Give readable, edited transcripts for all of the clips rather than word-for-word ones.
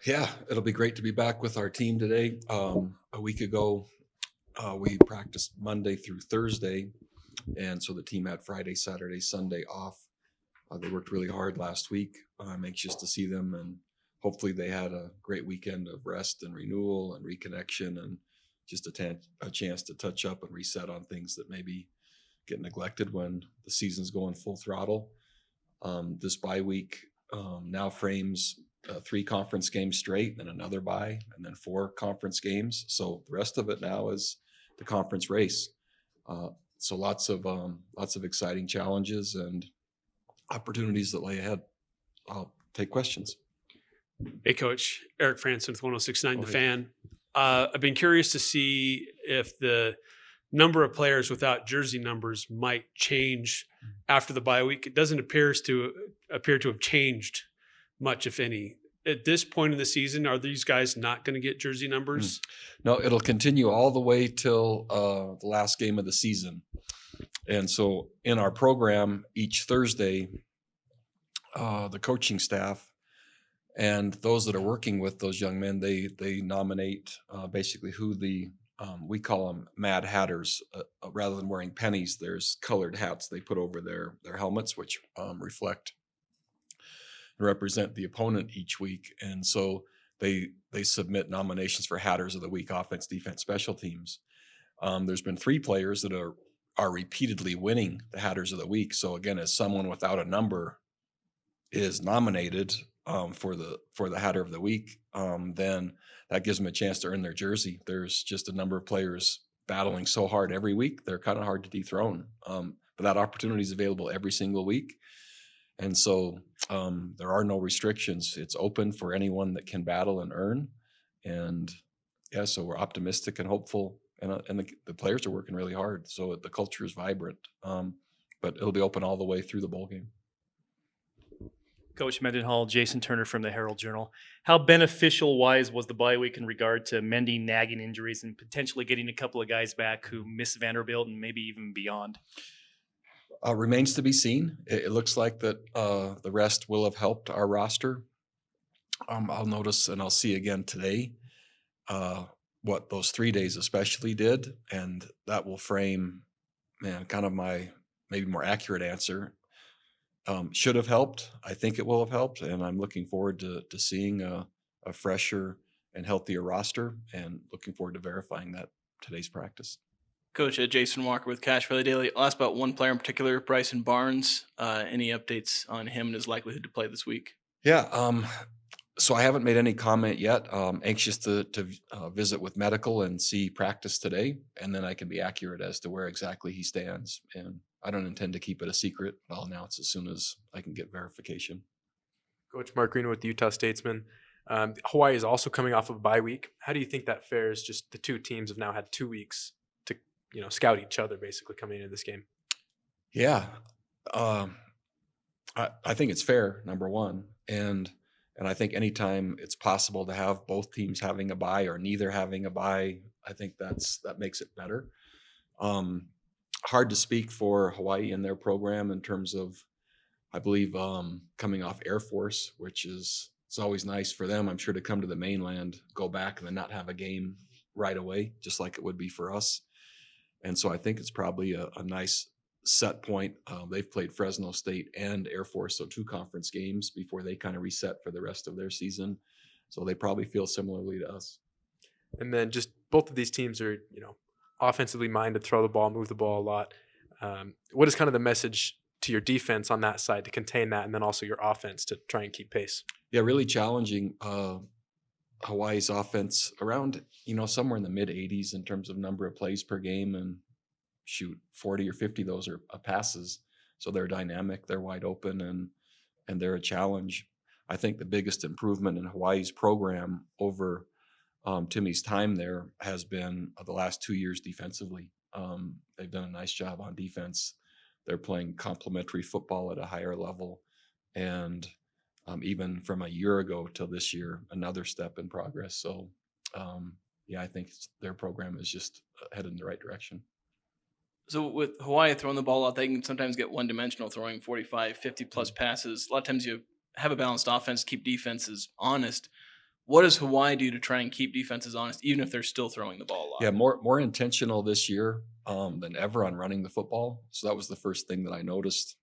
Yeah, it'll be great to be back with our team today. A week ago, we practiced Monday through Thursday, and so the team had Friday, Saturday, Sunday off. They worked really hard last week. I'm anxious to see them, and hopefully, they had a great weekend of rest and renewal and reconnection, and just a chance to touch up and reset on things that maybe get neglected when the season's going full throttle. This bye week now frames three conference games straight, then another bye, and then four conference games. So the rest of it now is the conference race. Uh, so lots of exciting challenges and opportunities that lay ahead. I'll take questions. Hey, Coach. Eric Franson with 1069 The Hey. Fan. I've been curious to see if the number of players without jersey numbers might change after the bye week. It doesn't appear to have changed much, if any. At this point in the season, are these guys not going to get jersey numbers? No, it'll continue all the way till the last game of the season. And so in our program, each Thursday, the coaching staff and those that are working with those young men, they nominate basically who the we call them Mad Hatters. Rather than wearing pennies, there's colored hats they put over their helmets, which reflect and represent the opponent each week. And so they submit nominations for Hatters of the Week: offense, defense, special teams. There's been three players that are repeatedly winning the Hatters of the Week. So again, as someone without a number is nominated for the Hatter of the Week, then that gives them a chance to earn their jersey. There's just a number of players battling so hard every week; they're kind of hard to dethrone. But that opportunity is available every single week, and so there are no restrictions. It's open for anyone that can battle and earn. And yeah, so we're optimistic and hopeful, and the players are working really hard. So the culture is vibrant, but it'll be open all the way through the bowl game. Coach Mendenhall, Jason Turner from the Herald Journal. How beneficial wise was the bye week in regard to mending nagging injuries and potentially getting a couple of guys back who miss Vanderbilt and maybe even beyond? Remains to be seen. It looks like that the rest will have helped our roster. I'll notice and I'll see again today what those 3 days especially did, and that will frame, kind of my maybe more accurate answer. Should have helped. I think it will have helped, and I'm looking forward to seeing a fresher and healthier roster, and looking forward to verifying that today's practice. Coach, Jason Walker with Cash Valley Daily. I'll ask about one player in particular, Bryson Barnes. Any updates on him and his likelihood to play this week? Yeah. So I haven't made any comment yet. Anxious to visit with medical and see practice today, and then I can be accurate as to where exactly he stands. And I don't intend to keep it a secret. I'll announce as soon as I can get verification. Coach Mark Green with the Utah Statesman. Hawaii is also coming off of a bye week. How do you think that fares? Just the two teams have now had 2 weeks to scout each other, basically coming into this game. Yeah, I think it's fair, number one, and I think anytime it's possible to have both teams having a bye or neither having a bye, I think that makes it better. Hard to speak for Hawaii and their program in terms of, I believe, coming off Air Force, which it's always nice for them, I'm sure, to come to the mainland, go back, and then not have a game right away, just like it would be for us. And so I think it's probably a nice set point. They've played Fresno State and Air Force, so 2 conference games before they kind of reset for the rest of their season. So they probably feel similarly to us. And then just both of these teams are, offensively minded, throw the ball, move the ball a lot. What is kind of the message to your defense on that side to contain that, and then also your offense to try and keep pace? Yeah, really challenging. Hawaii's offense around, somewhere in the mid 80s in terms of number of plays per game, and shoot 40 or 50 of those are passes. So they're dynamic, they're wide open, and they're a challenge. I think the biggest improvement in Hawaii's program over Timmy's time there has been the last 2 years defensively. They've done a nice job on defense. They're playing complementary football at a higher level, and even from a year ago till this year, another step in progress. So, I think their program is just headed in the right direction. So with Hawaii throwing the ball out, they can sometimes get one-dimensional, throwing 45, 50-plus passes. A lot of times you have a balanced offense, keep defenses honest. What does Hawaii do to try and keep defenses honest, even if they're still throwing the ball a lot? Yeah, more intentional this year than ever on running the football. So that was the first thing that I noticed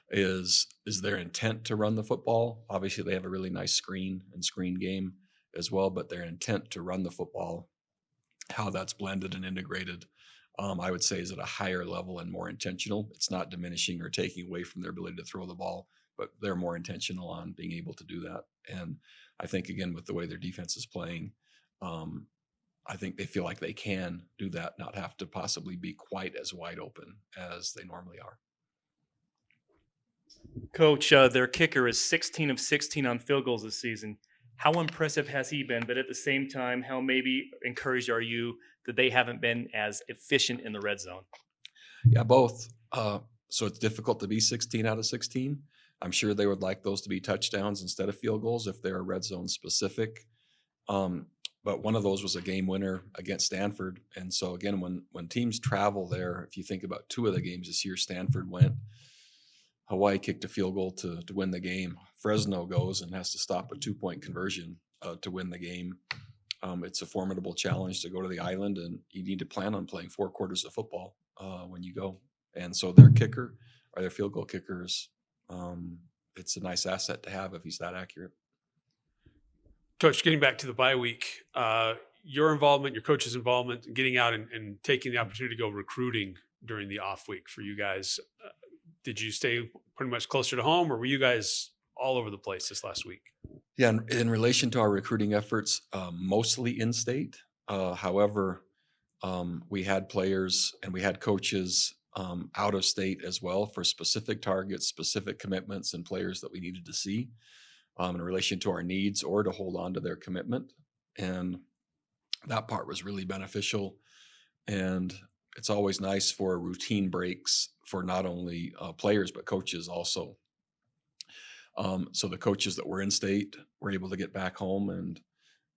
is their intent to run the football. Obviously, they have a really nice screen game as well, but their intent to run the football, how that's blended and integrated, I would say is at a higher level and more intentional. It's not diminishing or taking away from their ability to throw the ball, but they're more intentional on being able to do that. And I think, again, with the way their defense is playing, I think they feel like they can do that, not have to possibly be quite as wide open as they normally are. Coach, their kicker is 16 of 16 on field goals this season. How impressive has he been? But at the same time, how maybe encouraged are you that they haven't been as efficient in the red zone? Yeah, both. So it's difficult to be 16 out of 16. I'm sure they would like those to be touchdowns instead of field goals if they're red zone specific. But one of those was a game winner against Stanford. And so again, when teams travel there, if you think about two of the games this year, Stanford went, Hawaii kicked a field goal to win the game. Fresno goes and has to stop a 2-point conversion to win the game. It's a formidable challenge to go to the island, and you need to plan on playing 4 quarters of football when you go. And so their kicker or their field goal kickers, it's a nice asset to have if he's that accurate. Coach, getting back to the bye week, your involvement, your coach's involvement, in getting out and taking the opportunity to go recruiting during the off week for you guys. Did you stay pretty much closer to home, or were you guys all over the place this last week? Yeah, in relation to our recruiting efforts, mostly in-state. However, we had players and we had coaches out of state as well for specific targets, specific commitments, and players that we needed to see in relation to our needs or to hold on to their commitment. And that part was really beneficial. And it's always nice for routine breaks for not only players, but coaches also. So the coaches that were in state were able to get back home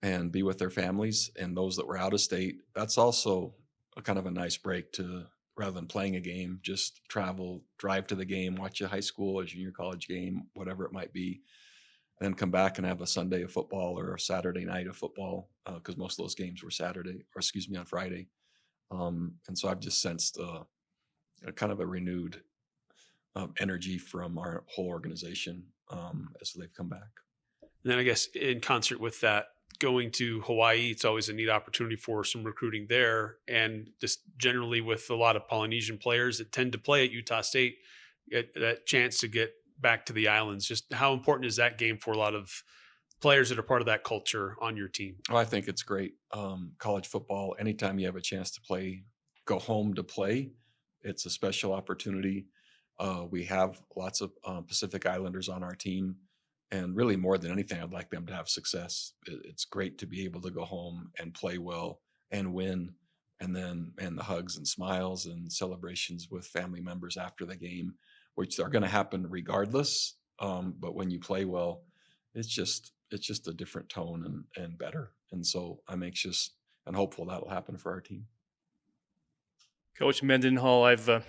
and be with their families, and those that were out of state, that's also a kind of a nice break to, rather than playing a game, just travel, drive to the game, watch a high school or junior college game, whatever it might be, and then come back and have a Sunday of football or a Saturday night of football, because most of those games were on Friday. And so I've just sensed a kind of a renewed energy from our whole organization as they've come back. And then I guess in concert with that, going to Hawaii, it's always a neat opportunity for some recruiting there. And just generally with a lot of Polynesian players that tend to play at Utah State, get that chance to get back to the islands. Just how important is that game for a lot of players that are part of that culture on your team? Oh, I think it's great. College football, anytime you have a chance to play, go home to play, it's a special opportunity. We have lots of Pacific Islanders on our team. And really, more than anything, I'd like them to have success. It's great to be able to go home and play well and win. And the hugs and smiles and celebrations with family members after the game, which are going to happen regardless. But when you play well, it's just a different tone and better. And so I'm anxious and hopeful that'll happen for our team. Coach Mendenhall, I've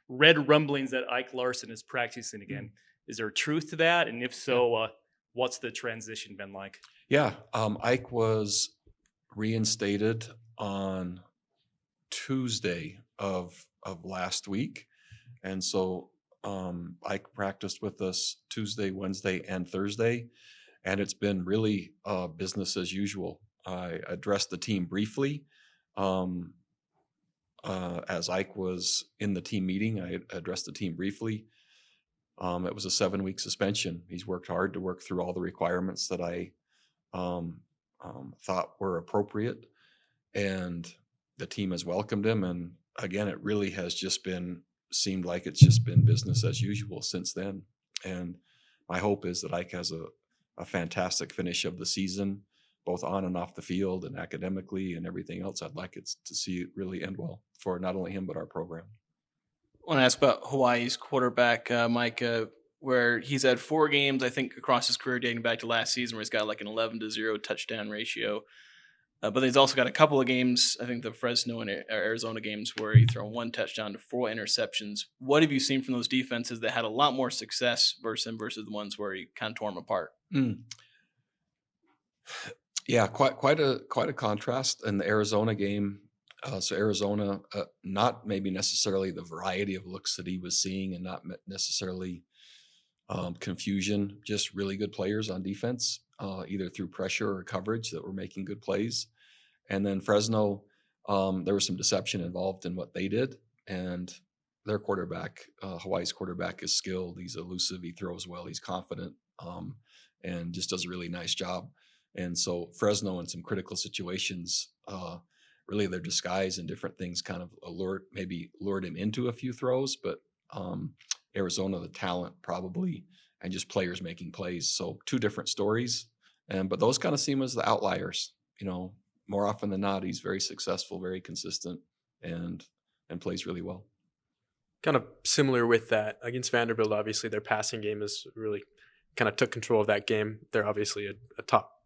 read rumblings that Ike Larson is practicing again. Is there truth to that? And if so, what's the transition been like? Yeah, Ike was reinstated on Tuesday of last week. And so Ike practiced with us Tuesday, Wednesday, and Thursday. And it's been really business as usual. I addressed the team briefly. As Ike was in the team meeting, I addressed the team briefly. It was a 7-week suspension. He's worked hard to work through all the requirements that I thought were appropriate. And the team has welcomed him. And again, it really has seemed like it's just been business as usual since then. And my hope is that Ike has a fantastic finish of the season, both on and off the field and academically and everything else. I'd like it to see it really end well for not only him, but our program. I want to ask about Hawaii's quarterback, Mike, where he's had 4 games, I think, across his career dating back to last season where he's got like an 11-0 touchdown ratio. But he's also got a couple of games, I think the Fresno and Arizona games, where he thrown 1 touchdown to 4 interceptions. What have you seen from those defenses that had a lot more success versus the ones where he kind of tore them apart? Yeah, quite a contrast in the Arizona game. So Arizona, not maybe necessarily the variety of looks that he was seeing, and not necessarily confusion. Just really good players on defense, either through pressure or coverage that were making good plays. And then Fresno, there was some deception involved in what they did, and their quarterback, Hawaii's quarterback, is skilled. He's elusive. He throws well. He's confident, and just does a really nice job. And so Fresno, in some critical situations, really their disguise and different things kind of lured him into a few throws. But Arizona, the talent probably, and just players making plays. So two different stories, but those kind of seem as the outliers. More often than not, he's very successful, very consistent, and plays really well. Kind of similar with that against Vanderbilt. Obviously, their passing game is really kind of took control of that game. They're obviously a top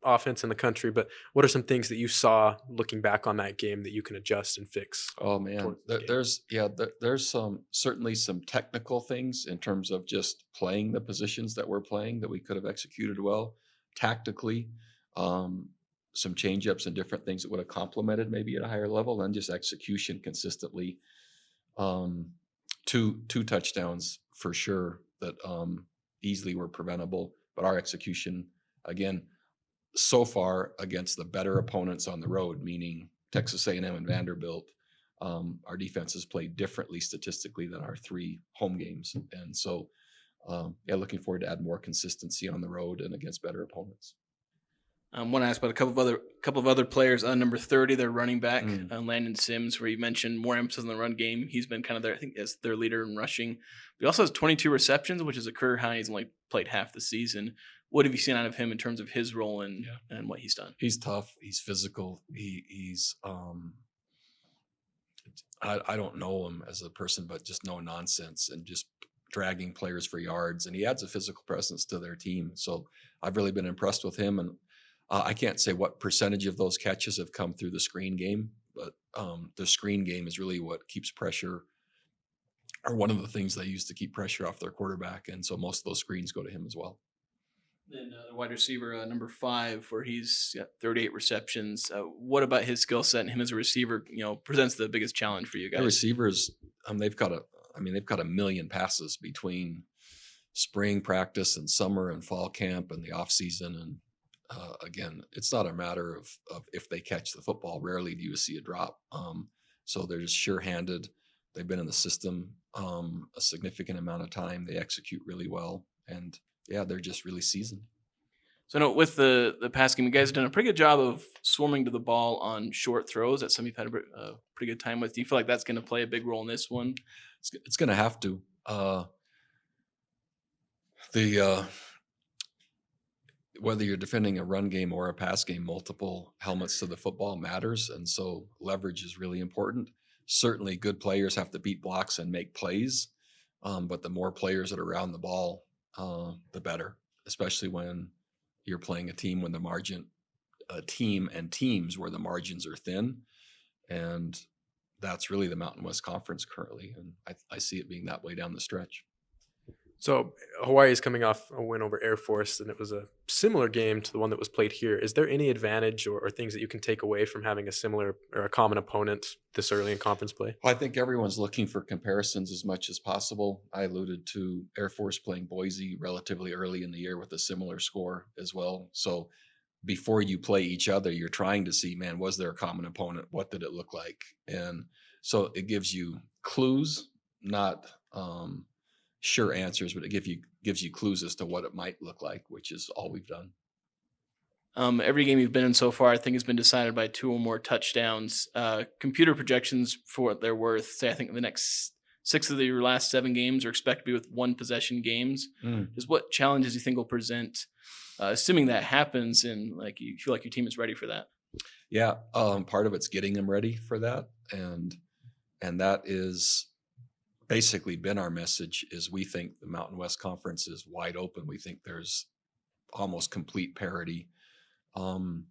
offense in the country, but what are some things that you saw looking back on that game that you can adjust and fix? Oh man, towards the game? there's certainly some technical things in terms of just playing the positions that we're playing that we could have executed well tactically. Some change ups and different things that would have complemented maybe at a higher level, and just execution consistently. Two touchdowns for sure that easily were preventable, but our execution again so far against the better opponents on the road, meaning Texas A&M and Vanderbilt, our defense has played differently statistically than our 3 home games, and so looking forward to add more consistency on the road and against better opponents. I want to ask about a couple of other players. Number 30, their running back, Mm. Landon Sims, where you mentioned more emphasis on the run game. He's been kind of I think, as their leader in rushing. But he also has 22 receptions, which is a career high. He's only played half the season. What have you seen out of him in terms of his role and what he's done? He's tough. He's physical. He's I don't know him as a person, but just no nonsense and just dragging players for yards. And he adds a physical presence to their team. So I've really been impressed with him. And I can't say what percentage of those catches have come through the screen game, but the screen game is really what keeps pressure, or one of the things they use to keep pressure off their quarterback. And so most of those screens go to him as well. Then the wide receiver, number 5, where he's got 38 receptions. What about his skill set and him as a receiver, presents the biggest challenge for you The guys? receivers, they've got a million passes between spring practice and summer and fall camp and the off season. And again, it's not a matter of if they catch the football. Rarely do you see a drop. So they're just sure-handed. They've been in the system a significant amount of time. They execute really well, and they're just really seasoned. So, no, with the pass game, you guys have done a pretty good job of swarming to the ball on short throws. That's something you've had a pretty good time with. Do you feel like that's going to play a big role in this one? It's going to have to. Whether you're defending a run game or a pass game, multiple helmets to the football matters, and so leverage is really important. Certainly, good players have to beat blocks and make plays, but the more players that are around the ball, the better. Especially when you're playing a team and teams where the margins are thin, and that's really the Mountain West Conference currently, and I see it being that way down the stretch. So Hawaii is coming off a win over Air Force, and it was a similar game to the one that was played here. Is there any advantage or things that you can take away from having a similar or a common opponent this early in conference play? I think everyone's looking for comparisons as much as possible. I alluded to Air Force playing Boise relatively early in the year with a similar score as well. So before you play each other, you're trying to see, man, was there a common opponent? What did it look like? And so it gives you clues, not sure answers, but it gives you clues as to what it might look like, which is all we've done. Every game you've been in so far, I think, has been decided by 2 or more touchdowns. Computer projections for what they're worth say I think the next 6 of your last 7 games are expected to be with 1 possession games. Just what challenges do you think will present, assuming that happens, and like you feel like your team is ready for that? Yeah, part of it's getting them ready for that, and that is basically been our message. Is we think the Mountain West Conference is wide open. We think there's almost complete parity, and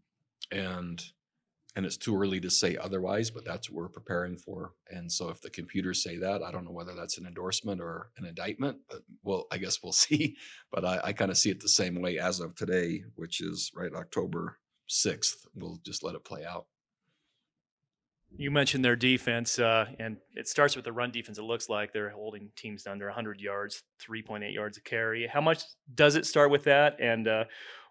and it's too early to say otherwise, but that's what we're preparing for. And so if the computers say that, I don't know whether that's an endorsement or an indictment, but I guess we'll see. But I kind of see it the same way as of today, which is right October 6th. We'll just let it play out. You mentioned their defense, and it starts with the run defense. It looks like they're holding teams under 100 yards, 3.8 yards a carry. How much does it start with that? And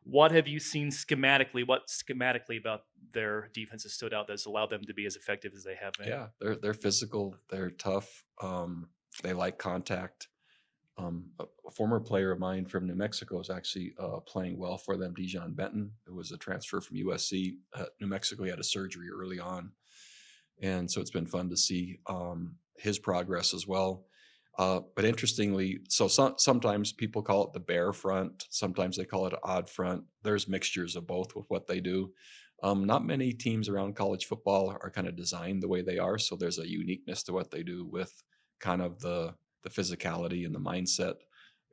what have you seen schematically? What schematically about their defense has stood out that's allowed them to be as effective as they have been? Yeah, they're physical, they're tough, they like contact. A former player of mine from New Mexico is actually playing well for them, Dijon Benton, who was a transfer from USC. New Mexico, he had a surgery early on. And so it's been fun to see his progress as well. But interestingly, so sometimes people call it the bear front. Sometimes they call it an odd front. There's mixtures of both with what they do. Not many teams around college football are kind of designed the way they are. So there's a uniqueness to what they do with kind of the physicality and the mindset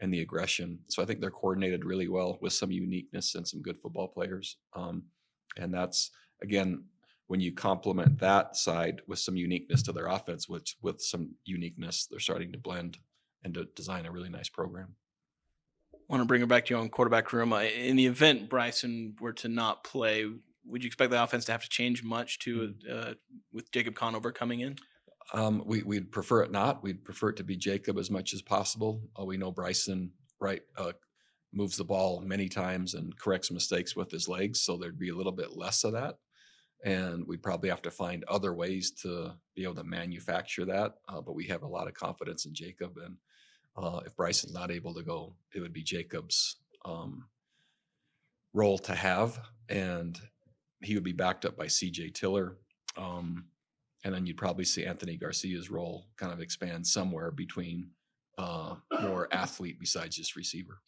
and the aggression. So I think they're coordinated really well with some uniqueness and some good football players. And that's, again, when you complement that side with some uniqueness to their offense, which with some uniqueness, they're starting to blend and to design a really nice program. I want to bring it back to you on quarterback room. In the event Bryson were to not play, would you expect the offense to have to change much to with Jacob Conover coming in? We'd prefer it not. We'd prefer it to be Jacob as much as possible. We know Bryson, moves the ball many times and corrects mistakes with his legs, so there'd be a little bit less of that. And we'd probably have to find other ways to be able to manufacture that. But we have a lot of confidence in Jacob. And if Bryson's not able to go, it would be Jacob's role to have. And he would be backed up by CJ Tiller. And then you'd probably see Anthony Garcia's role kind of expand somewhere between more athlete besides just receiver.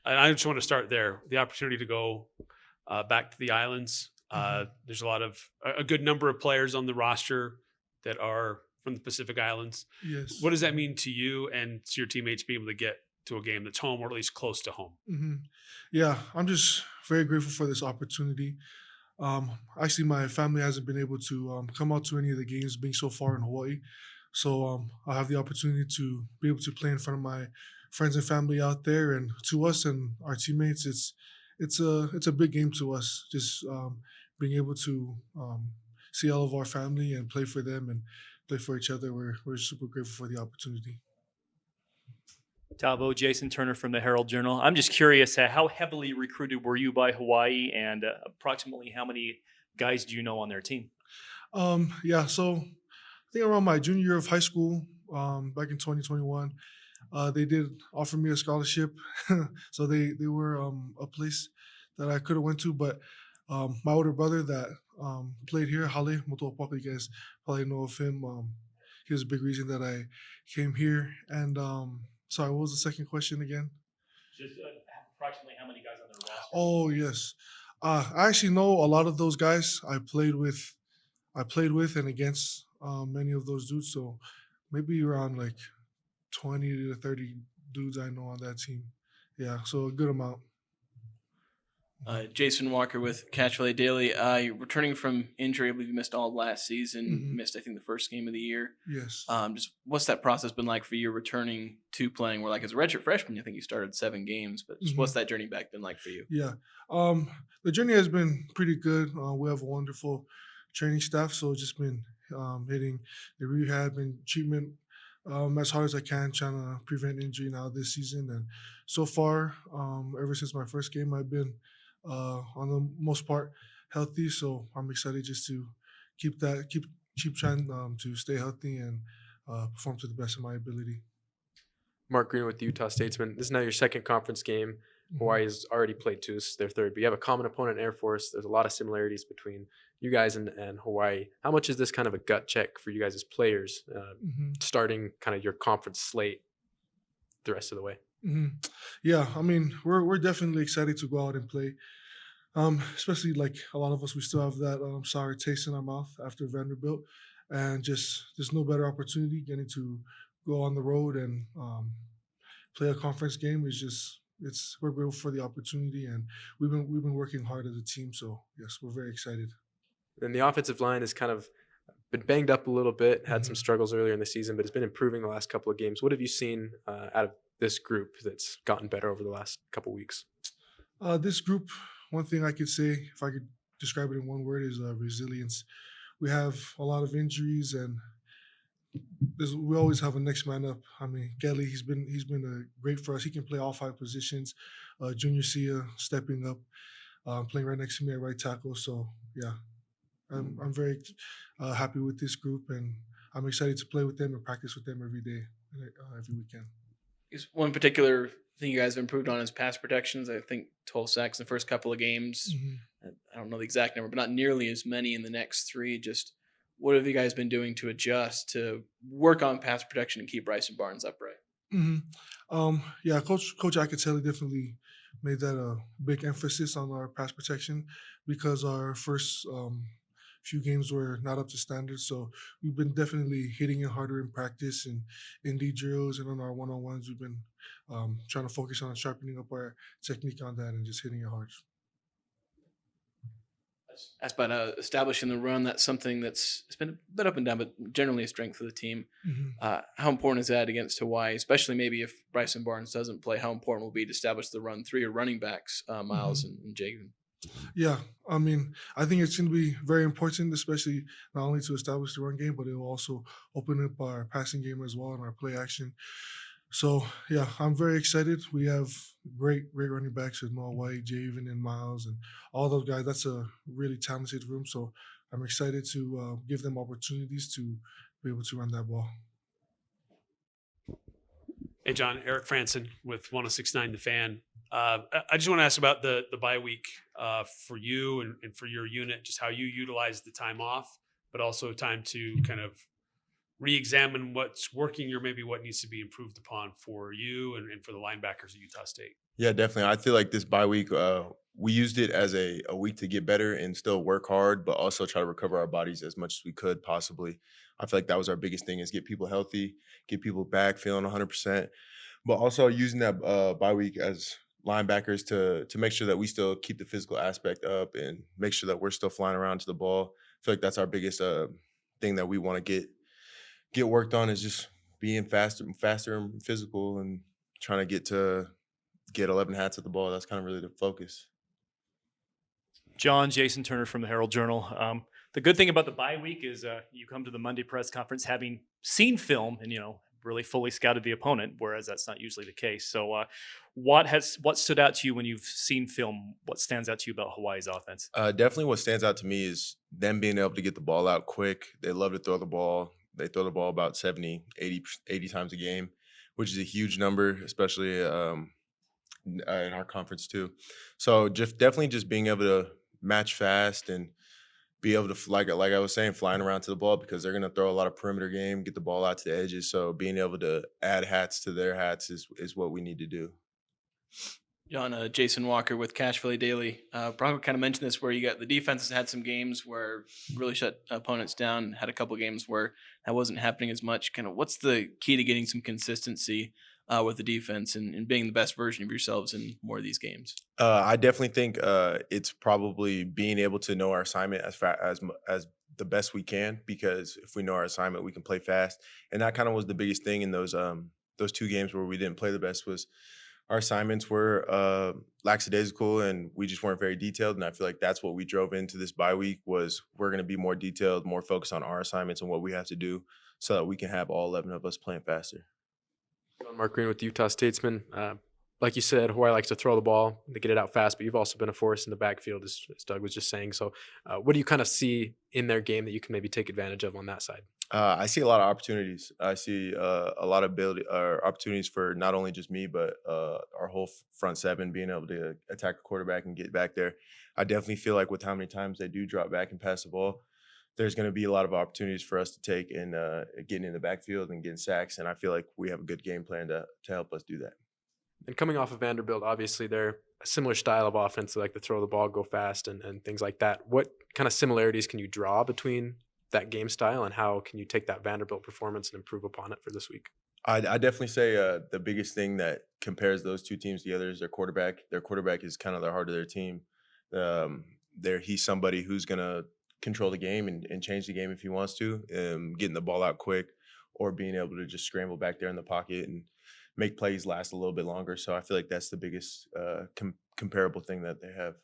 And I just want to start there. The opportunity to go back to the islands. There's a good number of players on the roster that are from the Pacific Islands. Yes. What does that mean to you and to your teammates being able to get to a game that's home or at least close to home? Yeah, I'm just very grateful for this opportunity. Actually, my family hasn't been able to come out to any of the games being so far in Hawaii. So I have the opportunity to be able to play in front of my friends and family out there. And to us and our teammates, it's a big game to us. Just being able to see all of our family and play for them and play for each other. We're super grateful for the opportunity. Talbot, Jason Turner from the Herald Journal. I'm just curious, how heavily recruited were you by Hawaii, and approximately how many guys do you know on their team? Yeah, so I think around my junior year of high school, back in 2021, they did offer me a scholarship. So they were a place that I could have went to, but my older brother that played here, Hale Motoopaka, you guys probably know of him. He was a big reason that I came here. And sorry, what was the second question again? Just approximately how many guys on their roster? Oh yes, I actually know a lot of those guys. I played with and against many of those dudes. So maybe around like 20 to 30 dudes I know on that team. Yeah, so a good amount. Jason Walker with Catch Valley Daily. Returning from injury, I believe you missed all of last season. Missed, I think, the first game of the year. Yes. Just what's that process been like for you returning to playing? Where, like, as a redshirt freshman, I think you started 7 games, but just what's that journey back been like for you? Yeah. The journey has been pretty good. We have a wonderful training staff, so it's just been hitting the rehab and treatment as hard as I can, trying to prevent injury now this season. And so far, ever since my first game, I've been on the most part healthy. So I'm excited just to keep trying to stay healthy and perform to the best of my ability. Mark Green with the Utah Statesman. This is now your second conference game. Hawaii's already played 2. This is their 3rd, but you have a common opponent in Air Force. There's a lot of similarities between you guys and Hawaii. How much is this kind of a gut check for you guys as players, starting kind of your conference slate the rest of the way? Yeah, I mean, we're definitely excited to go out and play. Especially like a lot of us, we still have that sour taste in our mouth after Vanderbilt, and just there's no better opportunity getting to go on the road and play a conference game is just we're grateful for the opportunity, and we've been working hard as a team. So yes, we're very excited. And the offensive line has kind of been banged up a little bit, had some Mhm. struggles earlier in the season, but it's been improving the last couple of games. What have you seen out of this group that's gotten better over the last couple of weeks? This group, one thing I could say, if I could describe it in one word, is resilience. We have a lot of injuries, and we always have a next man up. I mean, Kelly, he's been great for us. He can play all five positions. Junior Sia stepping up, playing right next to me at right tackle. So yeah, I'm very happy with this group, and I'm excited to play with them and practice with them every day, every weekend. Is one particular thing you guys have improved on is pass protections. I think 12 sacks in the first couple of games. Mhm. I don't know the exact number, but not nearly as many in the next three. Just what have you guys been doing to adjust to work on pass protection and keep Bryson Barnes upright? hmm yeah, Coach Icatelli definitely made that a big emphasis on our pass protection because our first few games were not up to standard. So we've been definitely hitting it harder in practice and in the drills and on our one on ones. We've been trying to focus on sharpening up our technique on that and just hitting it hard. As about establishing the run, that's something it's been a bit up and down, but generally a strength of the team. hmm How important is that against Hawaii, especially maybe if Bryson Barnes doesn't play? How important will it be to establish the run through your running backs, Miles hmm and Jagan? Yeah, I mean, I think it's going to be very important, especially not only to establish the run game, but it will also open up our passing game as well and our play action. So yeah, I'm very excited. We have great running backs with Noah White, Javen, and Miles, and all those guys. That's a really talented room. So I'm excited to give them opportunities to be able to run that ball. Hey, John, Eric Franson with 1069 The Fan. I just want to ask about the bye week for you and for your unit, just how you utilize the time off, but also time to kind of re-examine what's working or maybe what needs to be improved upon for you and for the linebackers at Utah State. Yeah, definitely. I feel like this bye week, we used it as a week to get better and still work hard, but also try to recover our bodies as much as we could possibly. I feel like that was our biggest thing is get people healthy, get people back feeling 100%, but also using that bye week as linebackers to make sure that we still keep the physical aspect up and make sure that we're still flying around to the ball. I feel like that's our biggest thing that we want to get worked on is just being faster and physical and trying to get 11 hats at the ball. That's kind of really the focus. John, Jason Turner from the Herald Journal. The good thing about the bye week is you come to the Monday press conference having seen film and really fully scouted the opponent, whereas that's not usually the case. So, what stood out to you when you've seen film? What stands out to you about Hawaii's offense? Definitely what stands out to me is them being able to get the ball out quick. They love to throw the ball. They throw the ball about 70, 80 times a game, which is a huge number, especially in our conference too. So definitely just being able to match fast and be able to like I was saying, flying around to the ball because they're gonna throw a lot of perimeter game, get the ball out to the edges. So being able to add hats to their hats is what we need to do. John, Jason Walker with Cache Valley Daily. Bronco kind of mentioned this where you got the defense has had some games where really shut opponents down, had a couple games where that wasn't happening as much. Kind of what's the key to getting some consistency with the defense and being the best version of yourselves in more of these games? I definitely think it's probably being able to know our assignment as the best we can, because if we know our assignment, we can play fast. And that kind of was the biggest thing in those two games where we didn't play the best was our assignments were lackadaisical and we just weren't very detailed. And I feel like that's what we drove into this bye week was we're going to be more detailed, more focused on our assignments and what we have to do so that we can have all 11 of us playing faster. Mark Green with the Utah Statesman. Like you said, Hawaii likes to throw the ball, they get it out fast, but you've also been a force in the backfield, as Doug was just saying. So what do you kind of see in their game that you can maybe take advantage of on that side? I see a lot of opportunities. I see a lot of opportunities for not only just me, but our whole front seven being able to attack the quarterback and get back there. I definitely feel like with how many times they do drop back and pass the ball, there's going to be a lot of opportunities for us to take and getting in the backfield and getting sacks. And I feel like we have a good game plan to help us do that. And coming off of Vanderbilt, obviously they're a similar style of offense. They like to throw the ball, go fast, and things like that. What kind of similarities can you draw between that game style and how can you take that Vanderbilt performance and improve upon it for this week? I definitely say the biggest thing that compares those two teams together is their quarterback. Their quarterback is kind of the heart of their team. He's somebody who's gonna control the game and change the game if he wants to, getting the ball out quick or being able to just scramble back there in the pocket and make plays last a little bit longer. So I feel like that's the biggest comparable thing that they have.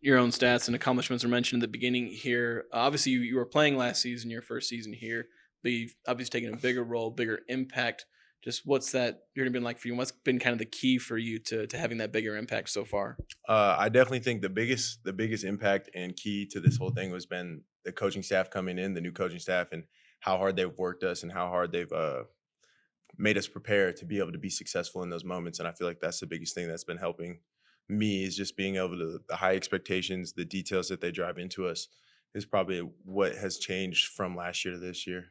Your own stats and accomplishments are mentioned at the beginning here. Obviously, you were playing last season, your first season here, but you've obviously taken a bigger role, bigger impact. Just what's that journey been like for you? What's been kind of the key for you to having that bigger impact so far? I definitely think the biggest impact and key to this whole thing has been the coaching staff coming in, the new coaching staff, and how hard they've worked us and how hard they've made us prepare to be able to be successful in those moments. And I feel like that's the biggest thing that's been helping me is just being able to the high expectations, the details that they drive into us is probably what has changed from last year to this year.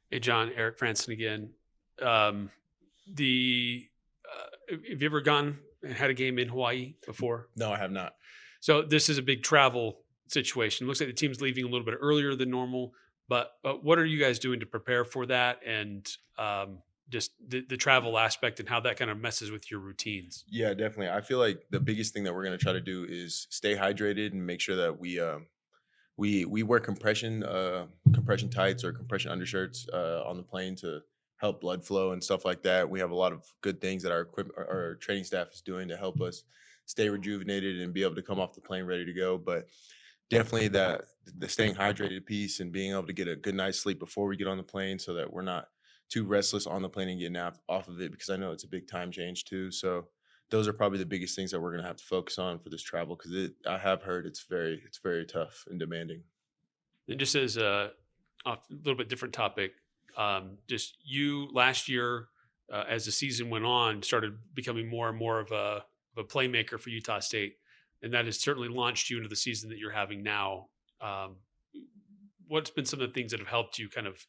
Hey, John, Eric Franson again. Um, have you ever gone and had a game in Hawaii before? No, I have not. So this is a big travel situation. Looks like the team's leaving a little bit earlier than normal. But what are you guys doing to prepare for that, and just the travel aspect and how that kind of messes with your routines? Yeah, definitely. I feel like the biggest thing that we're going to try to do is stay hydrated and make sure that we wear compression tights or compression undershirts on the plane to help blood flow and stuff like that. We have a lot of good things that our training staff is doing to help us stay rejuvenated and be able to come off the plane ready to go. But definitely that the staying hydrated piece and being able to get a good night's sleep before we get on the plane so that we're not too restless on the plane and getting off of it, because I know it's a big time change too. So those are probably the biggest things that we're going to have to focus on for this travel, because I have heard it's very tough and demanding. And just as a little bit different topic, just you last year, as the season went on, started becoming more and more of a playmaker for Utah State, and that has certainly launched you into the season that you're having now. Um, what's been some of the things that have helped you kind of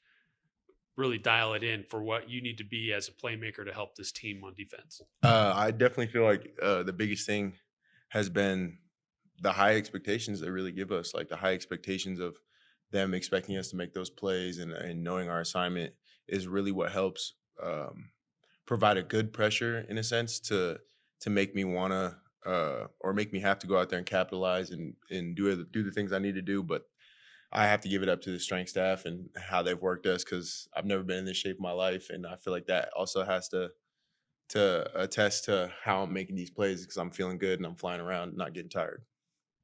really dial it in for what you need to be as a playmaker to help this team on defense? I definitely feel like the biggest thing has been the high expectations they really give us, like the high expectations of them expecting us to make those plays and knowing our assignment is really what helps provide a good pressure in a sense to make me want to or make me have to go out there and capitalize and do the things I need to do. But I have to give it up to the strength staff and how they've worked us, because I've never been in this shape in my life, and I feel like that also has to attest to how I'm making these plays, because I'm feeling good and I'm flying around, not getting tired.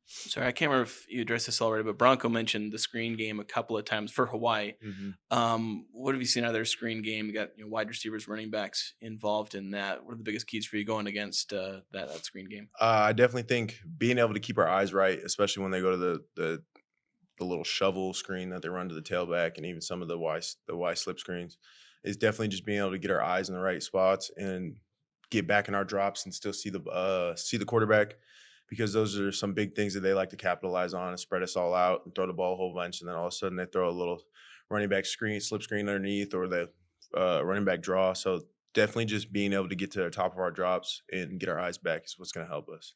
Sorry, I can't remember if you addressed this already, but Bronco mentioned the screen game a couple of times for Hawaii. What have you seen out of their screen game? You got wide receivers, running backs involved in that. What are the biggest keys for you going against that screen game? I definitely think being able to keep our eyes right, especially when they go to the little shovel screen that they run to the tailback, and even some of the Y slip screens, is definitely just being able to get our eyes in the right spots and get back in our drops and still see the quarterback, because those are some big things that they like to capitalize on and spread us all out and throw the ball a whole bunch, and then all of a sudden they throw a little running back slip screen underneath, or the running back draw. So definitely just being able to get to the top of our drops and get our eyes back is what's going to help us.